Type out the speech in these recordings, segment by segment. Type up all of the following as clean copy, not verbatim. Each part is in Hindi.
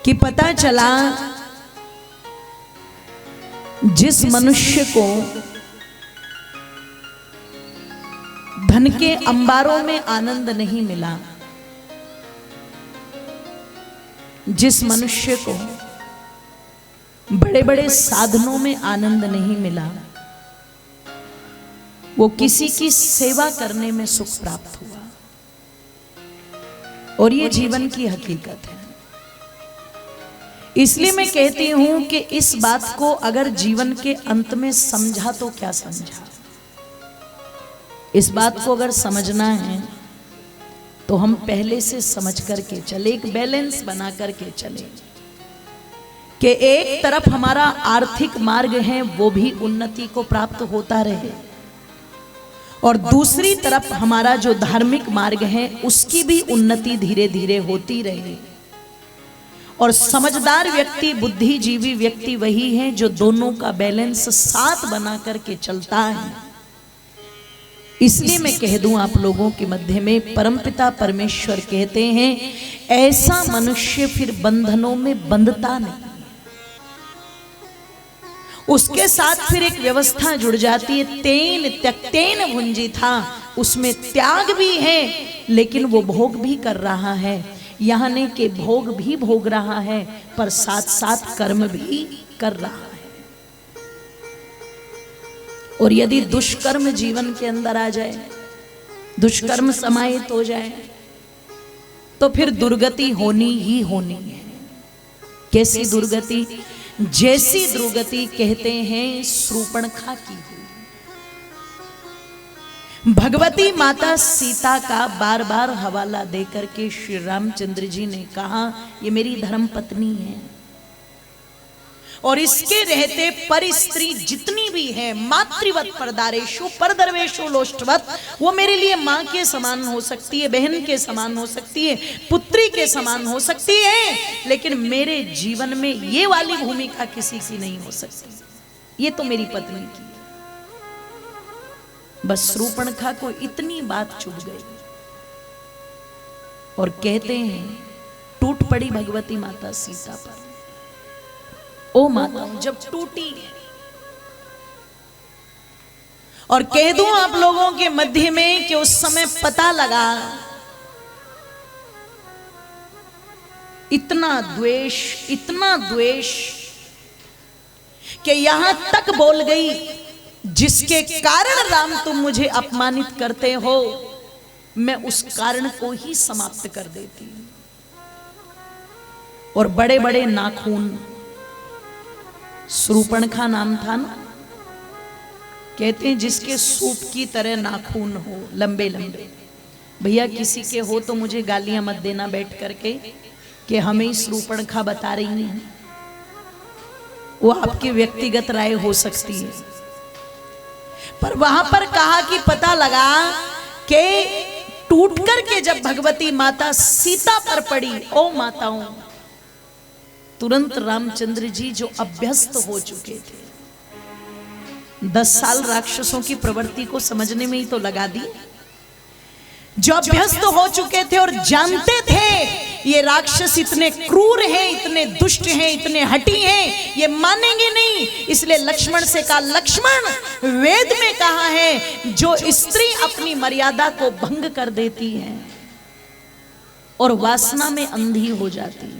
कि पता चला जिस मनुष्य को धन के अंबारों में आनंद नहीं मिला, जिस मनुष्य को बड़े बड़े साधनों में आनंद नहीं मिला, वो किसी की सेवा करने में सुख प्राप्त हुआ। और ये जीवन की हकीकत है। इसलिए मैं कहती हूं कि इस बात को अगर जीवन के अंत में समझा तो क्या समझा। इस बात को अगर समझना है तो हम पहले से समझ करके चले, एक बैलेंस बना करके चले कि एक तरफ हमारा आर्थिक मार्ग है वो भी उन्नति को प्राप्त होता रहे, और दूसरी तरफ हमारा जो धार्मिक मार्ग है उसकी भी उन्नति धीरे धीरे होती रहे। और समझदार व्यक्ति, बुद्धिजीवी व्यक्ति वही है जो दोनों का बैलेंस साथ बना करके चलता है। इसलिए मैं कह दूं आप लोगों के मध्य में, परमपिता परमेश्वर कहते हैं ऐसा मनुष्य फिर बंधनों में बंधता नहीं। उसके साथ फिर एक व्यवस्था जुड़ जाती है, तेन त्यक्तेन भुंजी था, उसमें त्याग भी है लेकिन वो भोग भी कर रहा है। यहाँ नहीं कि भोग भी भोग रहा है पर साथ साथ कर्म भी कर रहा है। और यदि दुष्कर्म जीवन के अंदर आ जाए, दुष्कर्म समाहित हो जाए, तो फिर दुर्गति होनी ही होनी है। कैसी दुर्गति? जैसी दुर्गति कहते हैं शूर्पणखा की हुई। भगवती माता सीता का बार बार हवाला देकर के श्री रामचंद्र जी ने कहा ये मेरी धर्म पत्नी है, और इसके रहते पर स्त्री जितनी भी है मातृवत परदारेशु परदर्वेशु लोष्टवत, वो मेरे लिए माँ के समान हो सकती है, बहन के समान हो सकती है, पुत्री के समान हो सकती है, लेकिन मेरे जीवन में ये वाली भूमिका किसी की नहीं हो सकती। ये तो मेरी पत्नी की है। बस शूर्पणखा को इतनी बात चुभ गई और कहते हैं टूट पड़ी भगवती माता सीता पर। ओ माता जब टूटी, और कह दूं आप लोगों के मध्य में कि उस समय पता लगा इतना द्वेष कि यहां तक बोल गई जिसके कारण राम तुम मुझे अपमानित करते हो, मैं उस कारण को ही समाप्त कर देती। और बड़े बड़े नाखून, शूर्पणखा नाम था ना, कहते हैं जिसके सूप की तरह नाखून हो, लंबे लंबे। भैया किसी के हो तो मुझे गालियां मत देना बैठ करके कि हमें शूर्पणखा बता रही हैं, वो आपकी व्यक्तिगत राय हो सकती है। पर वहां पर कहा कि पता लगा कि टूट करके जब भगवती माता सीता पर पड़ी, ओ माताओं, तुरंत रामचंद्र जी जो अभ्यस्त हो चुके थे, 10 साल राक्षसों की प्रवृत्ति को समझने में ही तो लगा दी, जो अभ्यस्त हो चुके थे और जानते थे ये राक्षस इतने क्रूर हैं, इतने दुष्ट हैं, इतने हठी हैं, ये मानेंगे नहीं। इसलिए लक्ष्मण से कहा, लक्ष्मण वेद में कहा है जो स्त्री अपनी मर्यादा को भंग कर देती है और वासना में अंधी हो जाती है,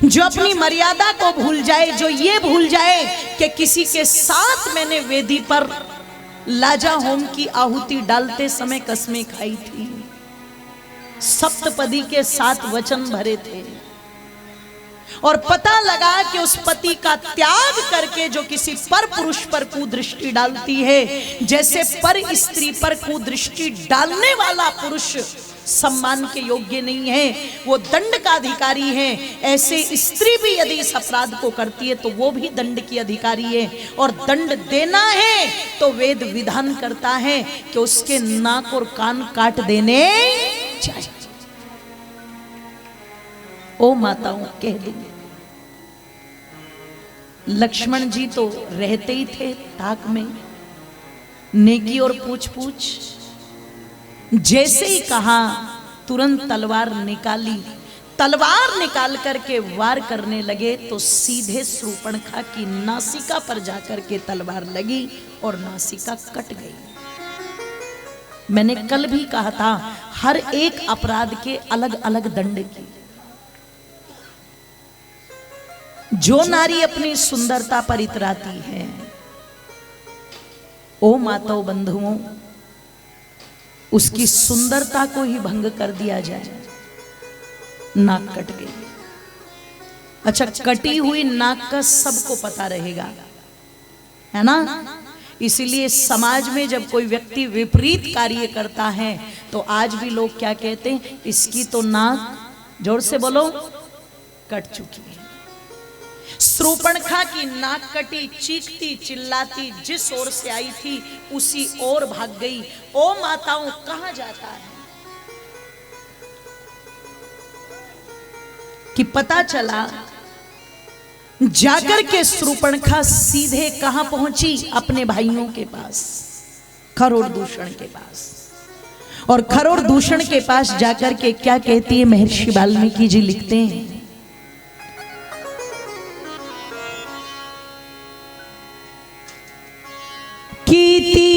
जो अपनी मर्यादा को भूल जाए, जो ये भूल जाए कि किसी के साथ मैंने वेदी पर लाजा होम की आहुति डालते समय कसमें खाई थी, सप्तपदी के 7 वचन भरे थे, और पता लगा कि उस पति का त्याग करके जो किसी पर पुरुष पर कुदृष्टि डालती है, जैसे पर स्त्री पर कुदृष्टि डालने वाला पुरुष सम्मान के योग्य नहीं है, वो दंड का अधिकारी है, ऐसे स्त्री भी यदि इस अपराध को करती है तो वो भी दंड की अधिकारी है, और दंड देना है तो वेद विधान करता है कि उसके नाक और कान काट देने चाहिए। ओ माताओं कह दूंगी, लक्ष्मण जी तो रहते ही थे ताक में, नेकी और पूछ पूछ। जैसे ही कहा तुरंत तलवार निकाली, तलवार निकाल करके वार करने लगे तो सीधे शूर्पणखा की नासिका पर जाकर के तलवार लगी और नासिका कट गई। मैंने कल भी कहा था, हर एक अपराध के अलग अलग दंड की। जो नारी अपनी सुंदरता पर इतराती है, ओ माताओं बंधुओं, उसकी सुंदरता को ही भंग कर दिया जाए, नाक कट गई। अच्छा, कटी हुई नाक का सबको पता रहेगा, है ना? इसीलिए समाज में जब कोई व्यक्ति विपरीत कार्य करता है तो आज भी लोग क्या कहते हैं, इसकी तो नाक, जोर से बोलो, कट चुकी है। शूर्पणखा की नाक कटी, चीखती चिल्लाती जिस ओर से आई थी उसी ओर भाग गई। ओ माताओं, कहां जाता है कि पता चला जाकर के शूर्पणखा सीधे कहां पहुंची, अपने भाइयों के पास, खरोड़ दूषण के पास। और खरोड़ दूषण के पास जाकर के क्या कहती है, महर्षि वाल्मीकि जी लिखते हैं, कीति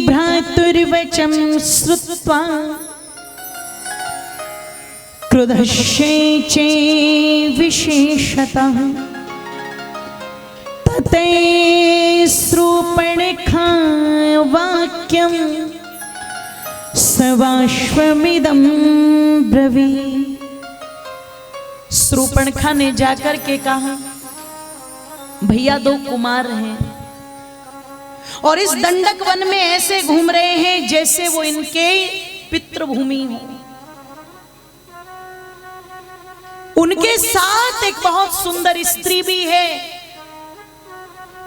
भ्रातुर्वचम श्रुत्वा क्रुधश्चेचे विशेषतः तते शूर्पणखा वाक्यं सवाश्वमिदं ब्रवीत्। शूर्पणखा ने जाकर के कहा, भैया दो कुमार हैं और इस दंडक वन में ऐसे घूम रहे हैं जैसे वो इनके पितृभूमि हो। उनके साथ एक बहुत सुंदर स्त्री भी है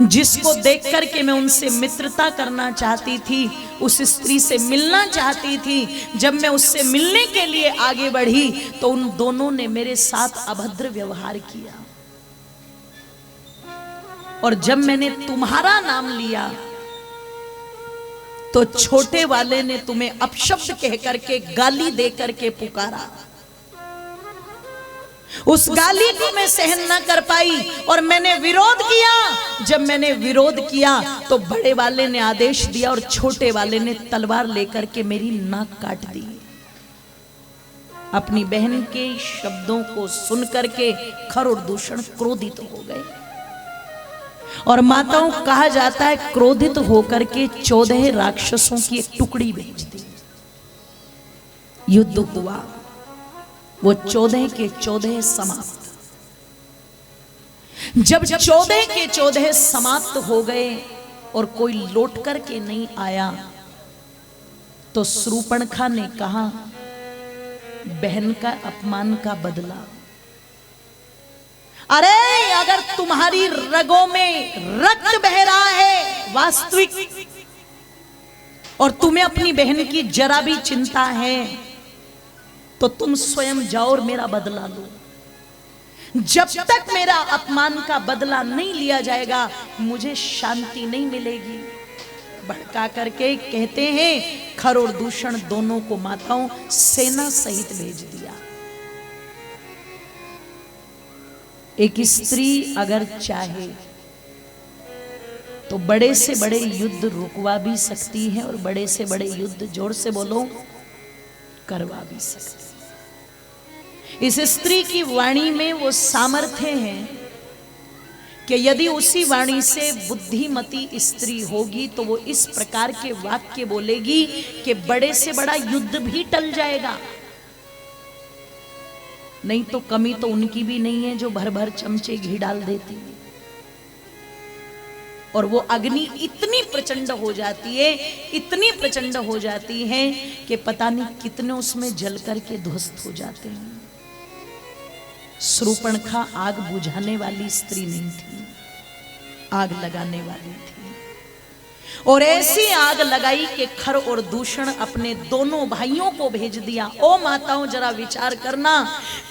जिसको देख करके मैं उनसे मित्रता करना चाहती थी, उस स्त्री से मिलना चाहती थी। जब मैं उससे मिलने के लिए आगे बढ़ी तो उन दोनों ने मेरे साथ अभद्र व्यवहार किया, और जब मैंने तुम्हारा नाम लिया तो छोटे वाले ने तुम्हें अपशब्द कह करके, गाली दे करके पुकारा। उस गाली को मैं सहन न कर पाई और मैंने विरोध किया। जब मैंने विरोध किया तो बड़े वाले ने आदेश दिया और छोटे वाले ने तलवार लेकर के मेरी नाक काट दी। अपनी बहन के शब्दों को सुन करके खरोड़ दूषण क्रोधित हो गए। और माताओं, कहा जाता है क्रोधित होकर के 14 राक्षसों की एक टुकड़ी भेज दी। युद्ध हुआ, वो 14 के 14 समाप्त। जब 14 के 14 समाप्त हो गए और कोई लौट करके नहीं आया तो शूर्पणखा ने कहा, बहन का अपमान का बदला। अरे अगर तुम्हारी रगों में रक्त बह रहा है वास्तविक, और तुम्हें अपनी बहन की जरा भी चिंता है, तो तुम स्वयं जाओ और मेरा बदला लो। जब तक मेरा अपमान का बदला नहीं लिया जाएगा मुझे शांति नहीं मिलेगी। भड़का करके कहते हैं खरोड़ दूषण दोनों को माताओं सेना सहित भेज दिया। एक स्त्री अगर चाहे तो बड़े से बड़े युद्ध रुकवा भी सकती है और बड़े से बड़े युद्ध, जोर से बोलो, करवा भी सकती है। इस स्त्री की वाणी में वो सामर्थ्य है कि यदि उसी वाणी से बुद्धिमती स्त्री होगी तो वो इस प्रकार के वाक्य बोलेगी कि बड़े से बड़ा युद्ध भी टल जाएगा। नहीं तो कमी तो उनकी भी नहीं है जो भर भर चमचे घी डाल देती है, और वो अग्नि इतनी प्रचंड हो जाती है, इतनी प्रचंड हो जाती है कि पता नहीं कितने उसमें जल करके ध्वस्त हो जाते हैं। शूर्पणखा आग बुझाने वाली स्त्री नहीं थी, आग लगाने वाली थी, और ऐसी आग लगाई कि खर और दूषण अपने दोनों भाइयों को भेज दिया। ओ माताओं, जरा विचार करना,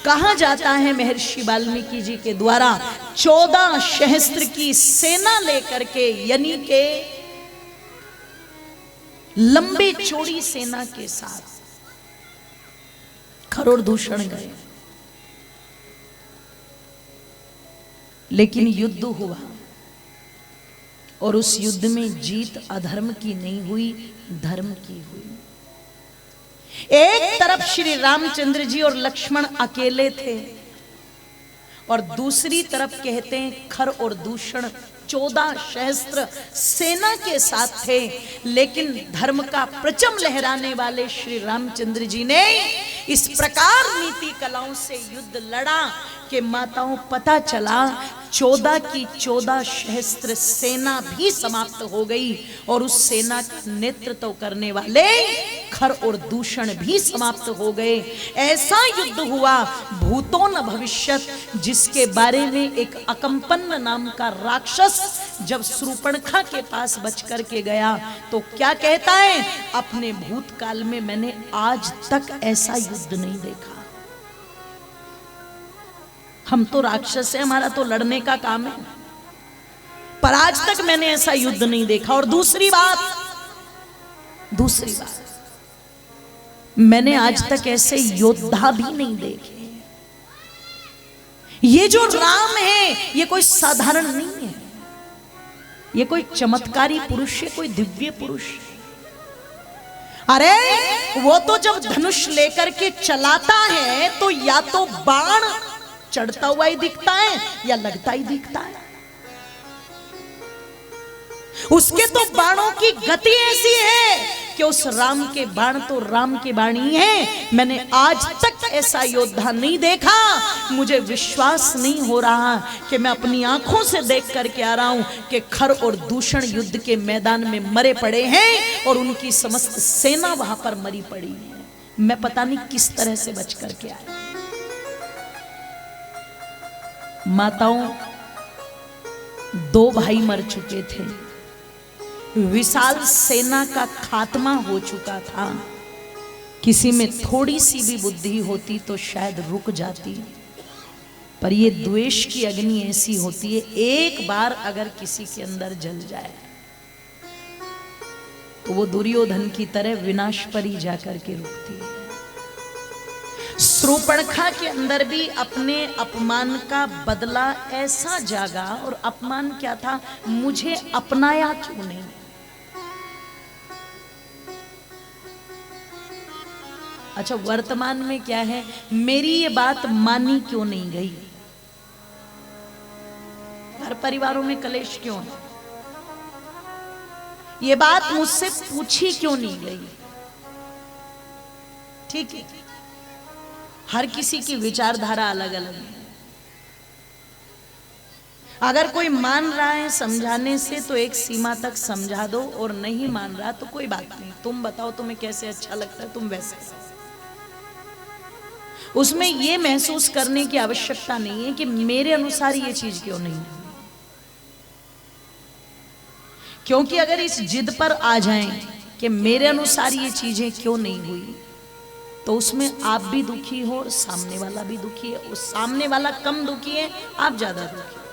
कहा जाता है महर्षि वाल्मीकि जी के द्वारा 14 सहस्त्र की सेना लेकर के, यानी के लंबी चौड़ी सेना के साथ खर और दूषण गए, लेकिन युद्ध हुआ और उस युद्ध में जीत अधर्म की नहीं हुई, धर्म की हुई। एक तरफ श्री रामचंद्र जी और लक्ष्मण अकेले थे और दूसरी तरफ कहते हैं खर और दूषण 14 सहस्त्र सेना के साथ थे। लेकिन धर्म का प्रचम लहराने वाले श्री रामचंद्र जी ने इस प्रकार नीति कलाओं से युद्ध लड़ा कि माताओं पता चला 14 की 14 सहस्त्र सेना भी समाप्त हो गई और उस सेना का नेतृत्व करने वाले खर और दूषण भी समाप्त हो गए। ऐसा युद्ध हुआ भूतो न भविष्यत, जिसके बारे में एक अकंपन्न नाम का राक्षस जब शूर्पणखा के पास बच कर के गया तो क्या कहता है, अपने भूतकाल में मैंने आज तक ऐसा युद्ध नहीं देखा। हम तो राक्षस है, हमारा तो लड़ने का काम है, पर आज तक मैंने ऐसा युद्ध नहीं देखा। और दूसरी बात मैंने आज तक ऐसे योद्धा भी नहीं देखे। ये जो राम है ये कोई साधारण नहीं है, ये कोई चमत्कारी पुरुष है, कोई दिव्य पुरुष है। अरे वो तो जब धनुष लेकर के चलाता है तो या तो बाण चढ़ता हुआ ही दिखता है या लगता ही दिखता है। उसके तो बाणों की गति ऐसी है कि उस राम के बाण तो राम के बाण ही हैं। मैंने आज तक ऐसा योद्धा नहीं देखा। मुझे विश्वास नहीं हो रहा कि मैं अपनी आंखों से देख करके आ रहा हूं कि खर और दूषण युद्ध के मैदान में मरे पड़े हैं और उनकी समस्त सेना वहां पर मरी पड़ी है। मैं पता नहीं किस तरह से बच करके आया। माताओं, 2 भाई मर चुके थे, विशाल सेना का खात्मा हो चुका था। किसी में थोड़ी सी भी बुद्धि होती तो शायद रुक जाती, पर ये द्वेष की अग्नि ऐसी होती है, एक बार अगर किसी के अंदर जल जाए तो वो दुर्योधन की तरह विनाश पर ही जाकर के रुकती है। शूर्पणखा के अंदर भी अपने अपमान का बदला ऐसा जागा, और अपमान क्या था, मुझे अपनाया क्यों नहीं। अच्छा, वर्तमान में क्या है, मेरी ये बात मानी क्यों नहीं गई। घर परिवारों में कलेश क्यों है, ये बात मुझसे पूछी क्यों नहीं गई। ठीक है, हर किसी की विचारधारा अलग अलग है। अगर कोई मान रहा है समझाने से तो एक सीमा तक समझा दो, और नहीं मान रहा तो कोई बात नहीं, तुम बताओ तुम्हें कैसे अच्छा लगता है, तुम वैसे। उसमें यह महसूस करने की आवश्यकता नहीं है कि मेरे अनुसार ये चीज क्यों नहीं हुई। क्योंकि अगर इस जिद पर आ जाएं कि मेरे अनुसार ये चीजें क्यों नहीं हुई, तो उसमें आप भी दुखी हो और सामने वाला भी दुखी है। उस सामने वाला कम दुखी है, आप ज्यादा दुखी।